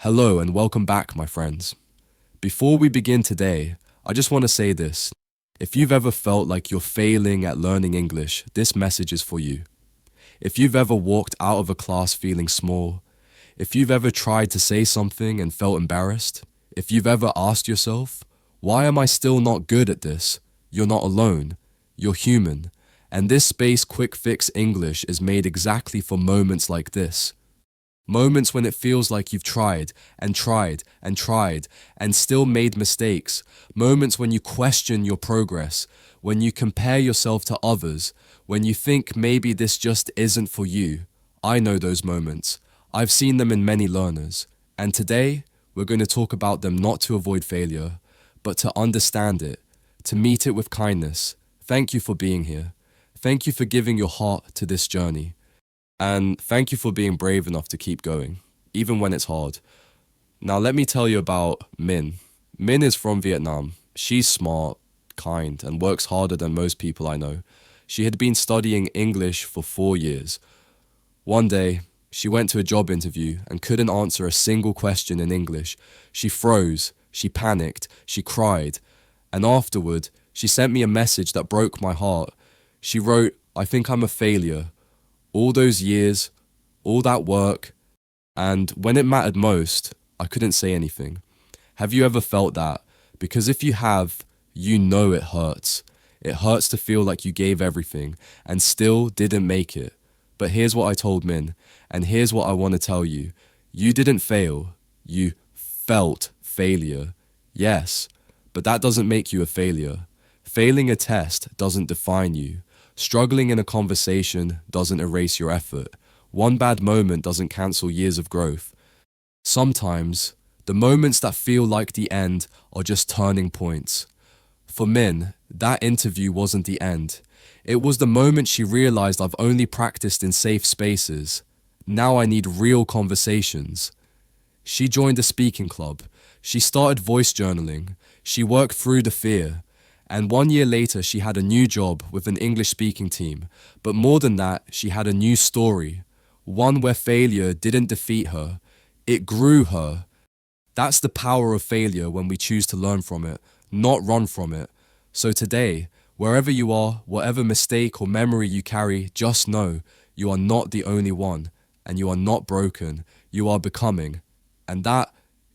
Hello and welcome back, my friends. Before we begin today, I just want to say this. If you've ever felt like you're failing at learning English, this message is for you. If you've ever walked out of a class feeling small, if you've ever tried to say something and felt embarrassed, if you've ever asked yourself, why am I still not good at this? You're not alone. You're human. And this Space Quick Fix English is made exactly for moments like this. Moments when it feels like you've tried and tried and tried and still made mistakes. Moments when you question your progress, when you compare yourself to others, when you think maybe this just isn't for you. I know those moments. I've seen them in many learners. And today, we're going to talk about them not to avoid failure, but to understand it, to meet it with kindness. Thank you for being here. Thank you for giving your heart to this journey. And thank you for being brave enough to keep going, even when it's hard. Now let me tell you about Min. Min is from Vietnam. She's smart, kind, and works harder than most people I know. She had been studying English for 4 years. One day, she went to a job interview and couldn't answer a single question in English. She froze, she panicked, she cried. And afterward, she sent me a message that broke my heart. She wrote, "I think I'm a failure. All those years, all that work, and when it mattered most, I couldn't say anything." Have you ever felt that? Because if you have, you know it hurts. It hurts to feel like you gave everything and still didn't make it. But here's what I told Min, and here's what I want to tell you. You didn't fail. You felt failure. Yes, but that doesn't make you a failure. Failing a test doesn't define you. Struggling in a conversation doesn't erase your effort. One bad moment doesn't cancel years of growth. Sometimes, the moments that feel like the end are just turning points. For Min, that interview wasn't the end. It was the moment she realized I've only practiced in safe spaces. Now I need real conversations. She joined a speaking club. She started voice journaling. She worked through the fear. And 1 year later, she had a new job with an English-speaking team. But more than that, she had a new story. One where failure didn't defeat her. It grew her. That's the power of failure when we choose to learn from it, not run from it. So today, wherever you are, whatever mistake or memory you carry, just know you are not the only one. And you are not broken. You are becoming. And that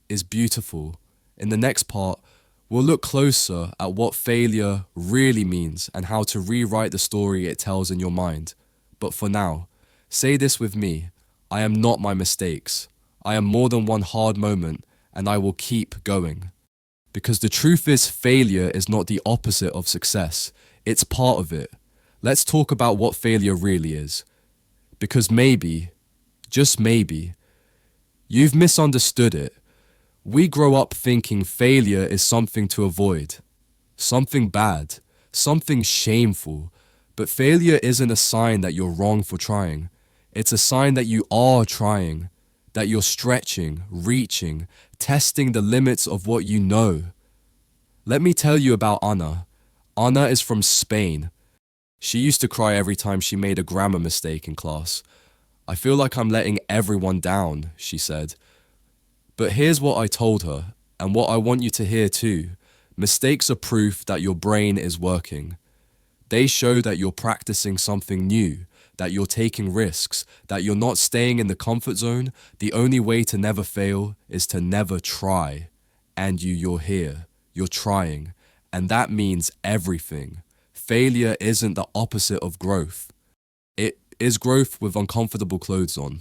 is beautiful. In the next part, we'll look closer at what failure really means and how to rewrite the story it tells in your mind. But for now, say this with me. I am not my mistakes. I am more than one hard moment, and I will keep going. Because the truth is, failure is not the opposite of success. It's part of it. Let's talk about what failure really is. Because maybe, just maybe, you've misunderstood it. We grow up thinking failure is something to avoid, something bad, something shameful. But failure isn't a sign that you're wrong for trying. It's a sign that you are trying, that you're stretching, reaching, testing the limits of what you know. Let me tell you about Anna. Anna is from Spain. She used to cry every time she made a grammar mistake in class. "I feel like I'm letting everyone down," she said. But here's what I told her, and what I want you to hear too. Mistakes are proof that your brain is working. They show that you're practicing something new, that you're taking risks, that you're not staying in the comfort zone. The only way to never fail is to never try. And you're here, you're trying, and that means everything. Failure isn't the opposite of growth. It is growth with uncomfortable clothes on.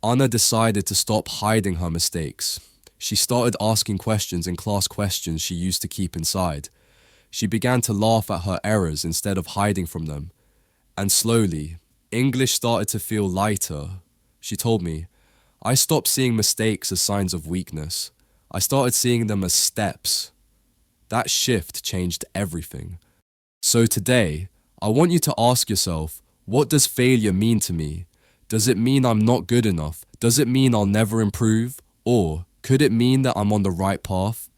Anna decided to stop hiding her mistakes. She started asking questions in class, questions she used to keep inside. She began to laugh at her errors instead of hiding from them. And slowly, English started to feel lighter. She told me, "I stopped seeing mistakes as signs of weakness. I started seeing them as steps." That shift changed everything. So today, I want you to ask yourself, what does failure mean to me? Does it mean I'm not good enough? Does it mean I'll never improve? Or could it mean that I'm on the right path?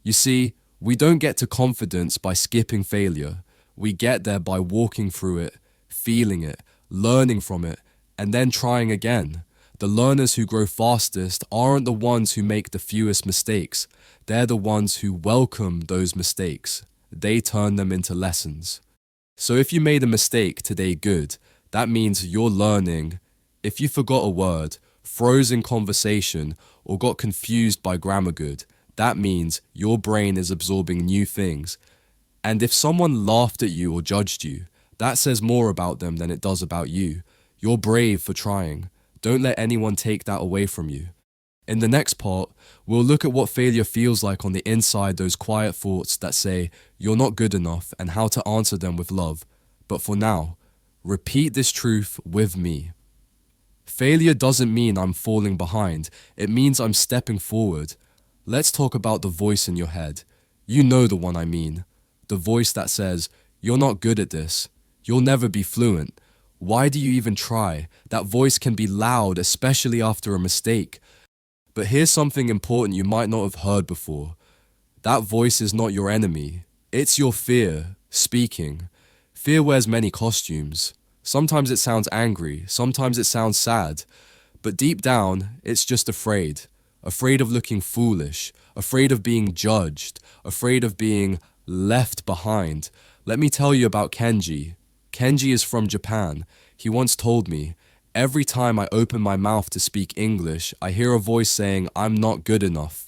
You see, we don't get to confidence by skipping failure. We get there by walking through it, feeling it, learning from it, and then trying again. The learners who grow fastest aren't the ones who make the fewest mistakes. They're the ones who welcome those mistakes. They turn them into lessons. So if you made a mistake today, good. That means you're learning. If you forgot a word, froze in conversation, or got confused by grammar, good. That means your brain is absorbing new things. And if someone laughed at you or judged you, that says more about them than it does about you. You're brave for trying. Don't let anyone take that away from you. In the next part, we'll look at what failure feels like on the inside, those quiet thoughts that say you're not good enough, and how to answer them with love. But for now, repeat this truth with me. Failure doesn't mean I'm falling behind. It means I'm stepping forward. Let's talk about the voice in your head. You know the one I mean. The voice that says, you're not good at this. You'll never be fluent. Why do you even try? That voice can be loud, especially after a mistake. But here's something important you might not have heard before. That voice is not your enemy. It's your fear speaking. Fear wears many costumes. Sometimes it sounds angry, sometimes it sounds sad. But deep down, it's just afraid. Afraid of looking foolish, afraid of being judged, afraid of being left behind. Let me tell you about Kenji. Kenji is from Japan. He once told me, every time I open my mouth to speak English, I hear a voice saying, I'm not good enough.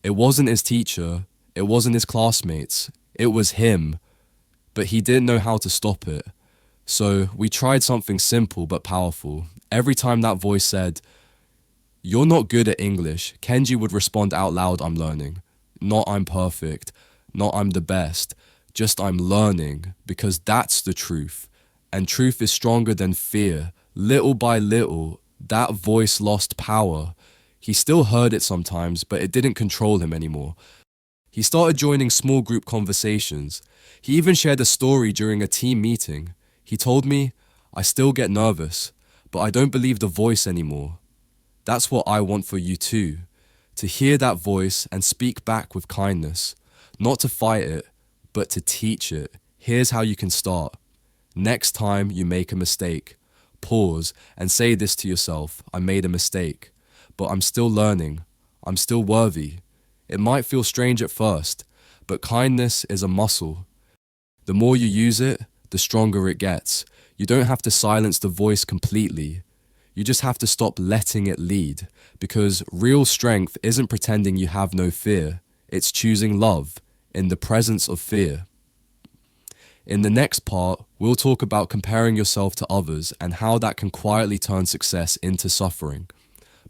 It wasn't his teacher, it wasn't his classmates, it was him. But he didn't know how to stop it. So we tried something simple but powerful. Every time that voice said, you're not good at English, Kenji would respond out loud, I'm learning. Not I'm perfect, not I'm the best, just I'm learning, because that's the truth. And truth is stronger than fear. Little by little, that voice lost power. He still heard it sometimes, but it didn't control him anymore. He started joining small group conversations. He even shared a story during a team meeting. He told me, I still get nervous, but I don't believe the voice anymore. That's what I want for you too. To hear that voice and speak back with kindness. Not to fight it, but to teach it. Here's how you can start. Next time you make a mistake, pause and say this to yourself, I made a mistake, but I'm still learning. I'm still worthy. It might feel strange at first, but kindness is a muscle. The more you use it, the stronger it gets. You don't have to silence the voice completely. You just have to stop letting it lead, because real strength isn't pretending you have no fear. It's choosing love in the presence of fear. In the next part, we'll talk about comparing yourself to others and how that can quietly turn success into suffering.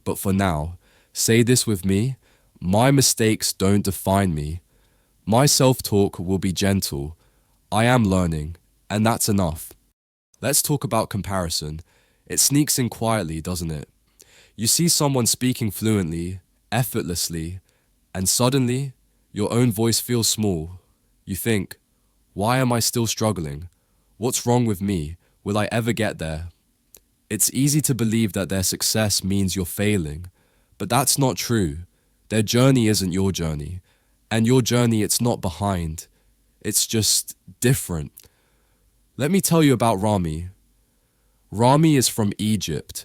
But for now, say this with me, my mistakes don't define me. My self-talk will be gentle. I am learning, and that's enough. Let's talk about comparison. It sneaks in quietly, doesn't it? You see someone speaking fluently, effortlessly, and suddenly, your own voice feels small. You think, why am I still struggling? What's wrong with me? Will I ever get there? It's easy to believe that their success means you're failing, but that's not true. Their journey isn't your journey, and your journey, it's not behind. It's just different. Let me tell you about Rami. Rami is from Egypt.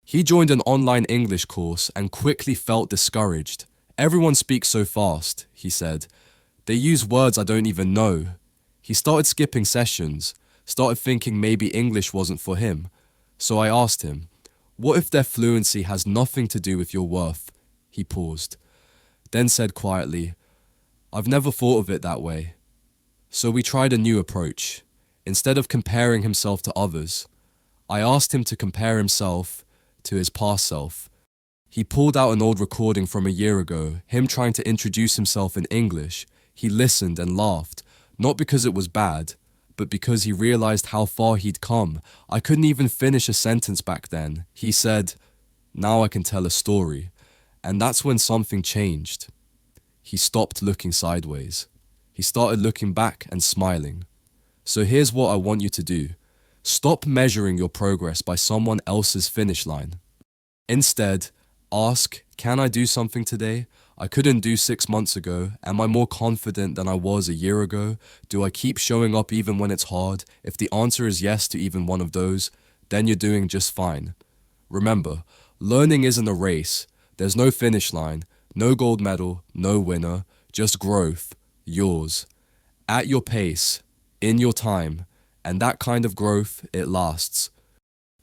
He joined an online English course and quickly felt discouraged. Everyone speaks so fast, he said. They use words I don't even know. He started skipping sessions, started thinking maybe English wasn't for him. So I asked him, what if their fluency has nothing to do with your worth? He paused, then said quietly, I've never thought of it that way. So we tried a new approach. Instead of comparing himself to others, I asked him to compare himself to his past self. He pulled out an old recording from a year ago, him trying to introduce himself in English. He listened and laughed, not because it was bad, but because he realized how far he'd come. I couldn't even finish a sentence back then. He said, now I can tell a story. And that's when something changed. He stopped looking sideways. He started looking back and smiling. So here's what I want you to do. Stop measuring your progress by someone else's finish line. Instead, ask, can I do something today I couldn't do 6 months ago? Am I more confident than I was a year ago? Do I keep showing up even when it's hard? If the answer is yes to even one of those, then you're doing just fine. Remember, Learning isn't a race. There's no finish line, no gold medal, no winner, just growth, yours. At your pace, in your time, and that kind of growth, it lasts.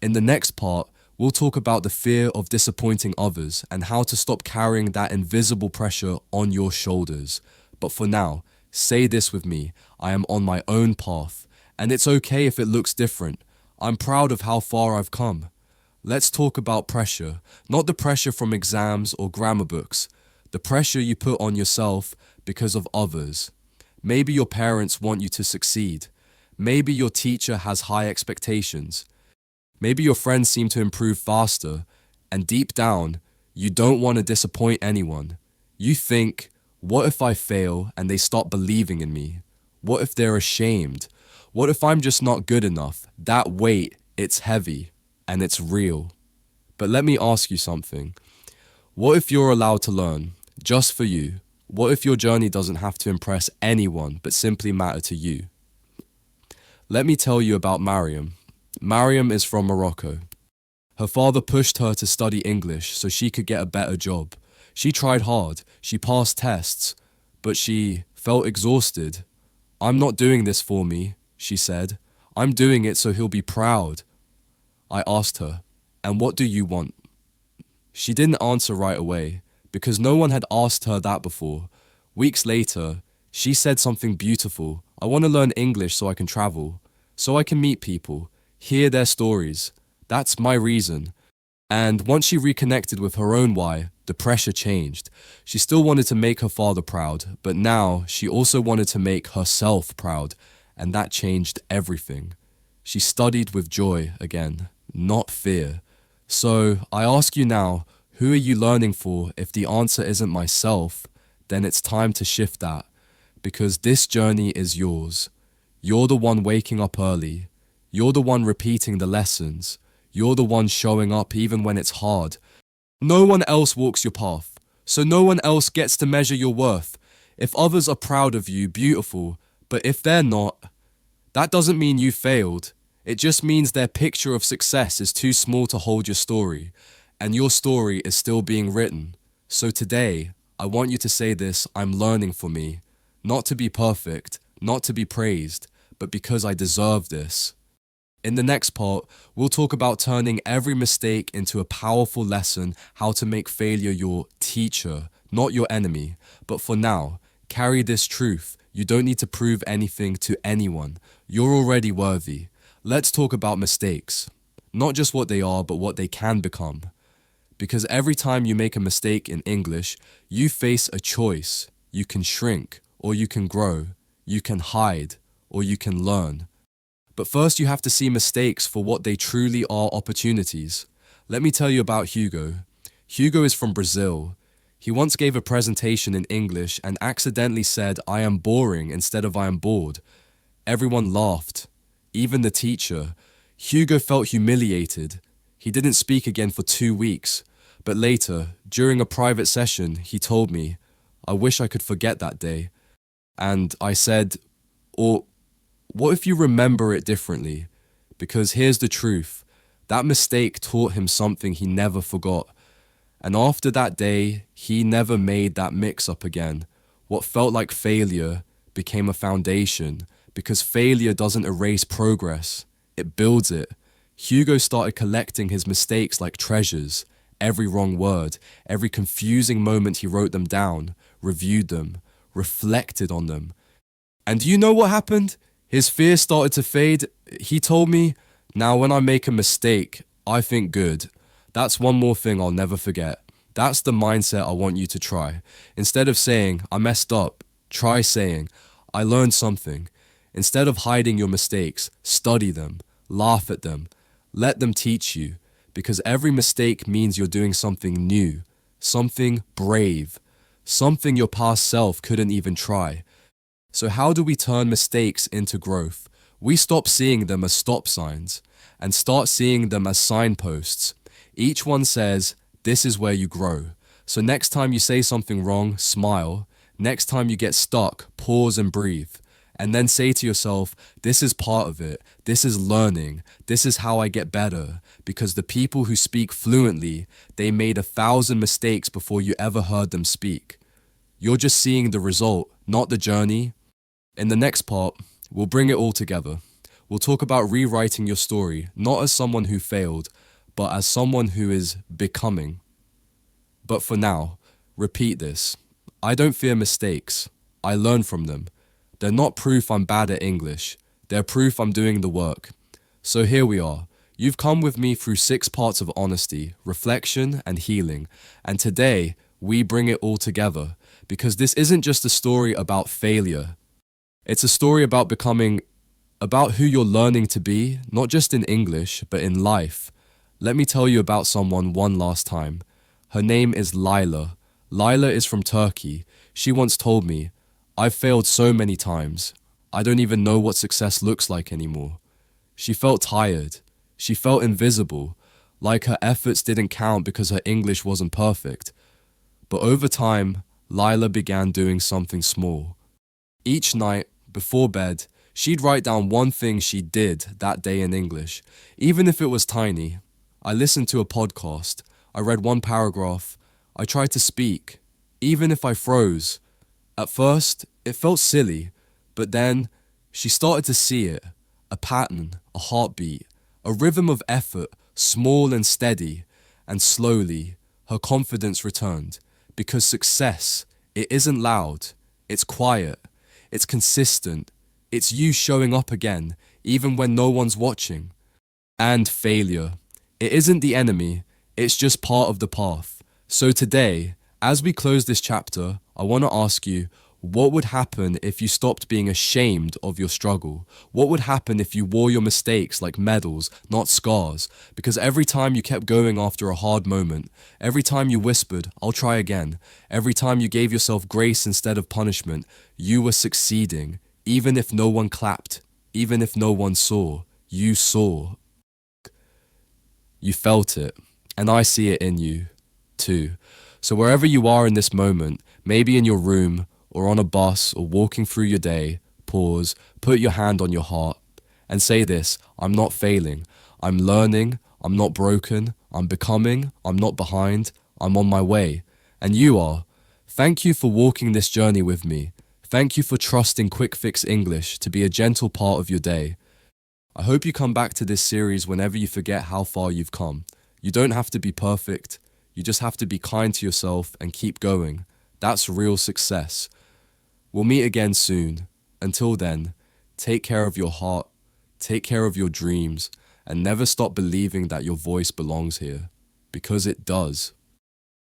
In the next part, we'll talk about the fear of disappointing others and how to stop carrying that invisible pressure on your shoulders. But for now, say this with me, I am on my own path, and it's okay if it looks different. I'm proud of how far I've come. Let's talk about pressure, not the pressure from exams or grammar books, the pressure you put on yourself because of others. Maybe your parents want you to succeed. Maybe your teacher has high expectations. Maybe your friends seem to improve faster, and deep down, you don't want to disappoint anyone. You think, what if I fail and they stop believing in me? What if they're ashamed? What if I'm just not good enough? That weight, it's heavy, and it's real. But let me ask you something. What if you're allowed to learn, just for you? What if your journey doesn't have to impress anyone, but simply matter to you? Let me tell you about Mariam. Mariam is from Morocco. Her father pushed her to study English so she could get a better job. She tried hard, she passed tests, but she felt exhausted. I'm not doing this for me, she said. I'm doing it so he'll be proud. I asked her, and what do you want? She didn't answer right away, because no one had asked her that before. Weeks later, she said something beautiful. I want to learn English so I can travel, so I can meet people, hear their stories. That's my reason. And once she reconnected with her own why, the pressure changed. She still wanted to make her father proud, but now she also wanted to make herself proud, and that changed everything. She studied with joy again, not fear. So I ask you now, who are you learning for? If the answer isn't myself, then it's time to shift that, because this journey is yours. You're the one waking up early. You're the one repeating the lessons. You're the one showing up even when it's hard. No one else walks your path, so no one else gets to measure your worth. If others are proud of you, beautiful, but if they're not, that doesn't mean you failed. It just means their picture of success is too small to hold your story, and your story is still being written. So today, I want you to say this, I'm learning for me, not to be perfect, not to be praised, but because I deserve this. In the next part, we'll talk about turning every mistake into a powerful lesson, how to make failure your teacher, not your enemy. But for now, carry this truth. You don't need to prove anything to anyone. You're already worthy. Let's talk about mistakes. Not just what they are, but what they can become. Because every time you make a mistake in English, you face a choice. You can shrink, or you can grow. You can hide, or you can learn. But first you have to see mistakes for what they truly are, opportunities. Let me tell you about Hugo. Hugo is from Brazil. He once gave a presentation in English and accidentally said, I am boring instead of I am bored. Everyone laughed, even the teacher. Hugo felt humiliated. He didn't speak again for 2 weeks. But later, during a private session, he told me, I wish I could forget that day. And I said, or what if you remember it differently? Because here's the truth. That mistake taught him something he never forgot. And after that day, he never made that mix-up again. What felt like failure became a foundation, because failure doesn't erase progress. It builds it. Hugo started collecting his mistakes like treasures. Every wrong word, every confusing moment he wrote them down, reviewed them, reflected on them. And do you know what happened? His fear started to fade. He told me, now when I make a mistake, I think good. That's one more thing I'll never forget. That's the mindset I want you to try. Instead of saying, I messed up, try saying, I learned something. Instead of hiding your mistakes, study them, laugh at them, let them teach you. Because every mistake means you're doing something new, something brave, something your past self couldn't even try. So how do we turn mistakes into growth? We stop seeing them as stop signs and start seeing them as signposts. Each one says, this is where you grow. So next time you say something wrong, smile. Next time you get stuck, pause and breathe. and then say to yourself, this is part of it, this is learning, this is how I get better, because the people who speak fluently, they made 1,000 mistakes before you ever heard them speak. You're just seeing the result, not the journey. In the next part, we'll bring it all together. We'll talk about rewriting your story, not as someone who failed, but as someone who is becoming. But for now, repeat this. I don't fear mistakes. I learn from them. They're not proof I'm bad at English. They're proof I'm doing the work. So here we are. You've come with me through 6 parts of honesty, reflection, and healing. And today, we bring it all together. Because this isn't just a story about failure. It's a story about becoming, about who you're learning to be, not just in English, but in life. Let me tell you about someone one last time. Her name is Lila. Lila is from Turkey. She once told me, I've failed so many times. I don't even know what success looks like anymore. She felt tired. She felt invisible, like her efforts didn't count because her English wasn't perfect. But over time, Lila began doing something small. Each night, before bed, she'd write down one thing she did that day in English, even if it was tiny. I listened to a podcast. I read one paragraph. I tried to speak, even if I froze. At first, it felt silly, but then she started to see it, a pattern, a heartbeat, a rhythm of effort, small and steady, and slowly, her confidence returned, because success, it isn't loud, it's quiet, it's consistent, it's you showing up again, even when no one's watching. And failure, it isn't the enemy, it's just part of the path. So today, as we close this chapter, I want to ask you, what would happen if you stopped being ashamed of your struggle? What would happen if you wore your mistakes like medals, not scars? Because every time you kept going after a hard moment, every time you whispered, I'll try again, every time you gave yourself grace instead of punishment, you were succeeding, even if no one clapped, even if no one saw, you saw. You felt it, and I see it in you, too. So wherever you are in this moment, maybe in your room, or on a bus, or walking through your day, pause, put your hand on your heart, and say this, I'm not failing, I'm learning, I'm not broken, I'm becoming, I'm not behind, I'm on my way. And you are. Thank you for walking this journey with me. Thank you for trusting Quick Fix English to be a gentle part of your day. I hope you come back to this series whenever you forget how far you've come. You don't have to be perfect. You just have to be kind to yourself and keep going. That's real success. We'll meet again soon. Until then, take care of your heart, take care of your dreams, and never stop believing that your voice belongs here. Because it does.